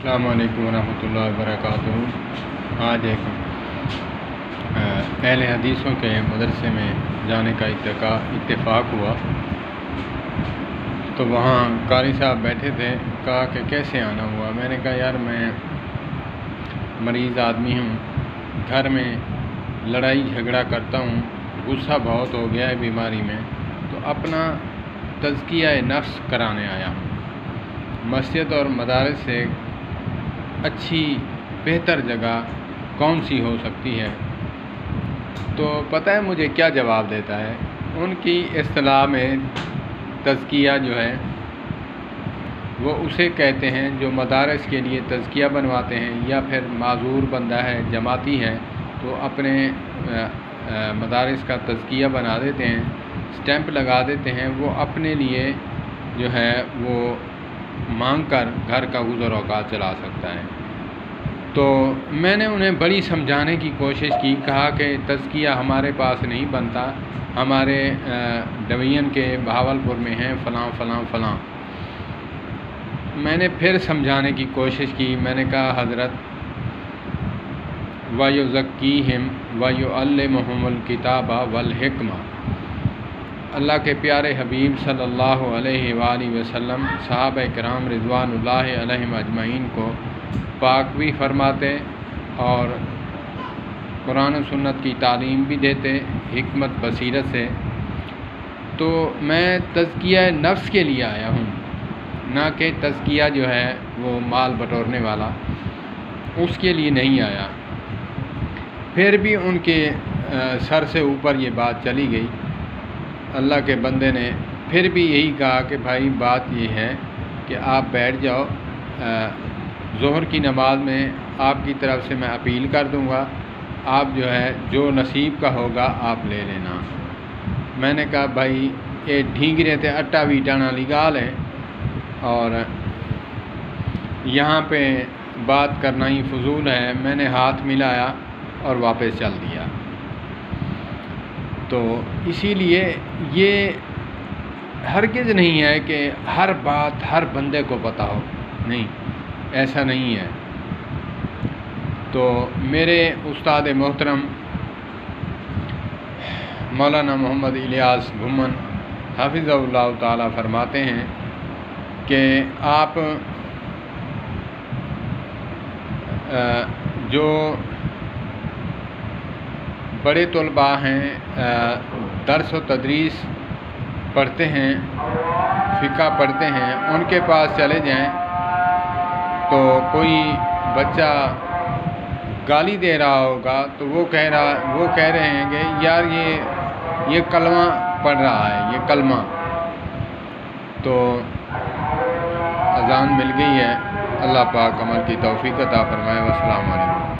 अस्सलामु अलैकुम वरहमतुल्लाहि वबरकातुहू। आज एक अहले हदीसों के मदरसे में जाने का इत्तेफाक हुआ, तो वहाँ कारी साहब बैठे थे। कहा कि कैसे आना हुआ। मैंने कहा यार मैं मरीज़ आदमी हूँ, घर में लड़ाई झगड़ा करता हूँ, गुस्सा बहुत हो गया है बीमारी में, तो अपना तज़किया नफ्स कराने आया हूँ। मस्जिद और मदारस से अच्छी बेहतर जगह कौन सी हो सकती है? तो पता है मुझे क्या जवाब देता है? उनकी इस्तिलाह में तज़किया जो है वो उसे कहते हैं जो मदारस के लिए तज़किया बनवाते हैं, या फिर माज़ूर बंदा है, जमाती है, तो अपने मदारस का तज़किया बना देते हैं, स्टैंप लगा देते हैं। वो अपने लिए जो है वो मांग कर घर का गुज़र औक़ात चला सकता है। तो मैंने उन्हें बड़ी समझाने की कोशिश की, कहा कि तज़किया हमारे पास नहीं बनता, हमारे डिवीज़न के बहावलपुर में हैं फ़लाँ फ़लाँ फ़लाँ। मैंने फिर समझाने की कोशिश की। मैंने कहा हज़रत वयुज़क्कीहिम वयुअल्लिमुहुमुल किताबा वल हिक्मा, अल्लाह के प्यारे हबीब सल्लल्लाहु अलैहि वसल्लम सहाबा किराम रिज़वानुल्लाहि अलैहिम अजमईन को पाक भी फरमाते और कुरान और सुन्नत की तालीम भी देते हिकमत बसीरत से। तो मैं तज़किया नफ्स के लिए आया हूँ, ना कि तज़किया जो है वो माल बटोरने वाला, उसके लिए नहीं आया। फिर भी उनके सर से ऊपर ये बात चली गई। अल्लाह के बंदे ने फिर भी यही कहा कि भाई बात ये है कि आप बैठ जाओ, ज़ोहर की नमाज में आपकी तरफ से मैं अपील कर दूंगा, आप जो है जो नसीब का होगा आप ले लेना। मैंने कहा भाई ये ढींगरे थे अट्टा बीटा नाली गाल है, और यहाँ पे बात करना ही फजूल है। मैंने हाथ मिलाया और वापस चल दिया। तो इसीलिए ये हरगिज़ नहीं है कि हर बात हर बंदे को पता हो, नहीं, ऐसा नहीं है। तो मेरे उस्ताद मोहतरम मौलाना मोहम्मद इलियास घुमन हाफिज़हुल्लाह ताला फरमाते हैं कि आप जो बड़े तलबा हैं, दर्स व तदरीस पढ़ते हैं, फ़िक़्ह पढ़ते हैं, उनके पास चले जाएं तो कोई बच्चा गाली दे रहा होगा तो वो कह रहे हैं कि यार ये कलमा पढ़ रहा है, ये कलमा। तो अज़ान मिल गई है। अल्लाह पाक अमल की तौफ़ीक़ अता फ़रमाए। अस्सलामु अलैकुम।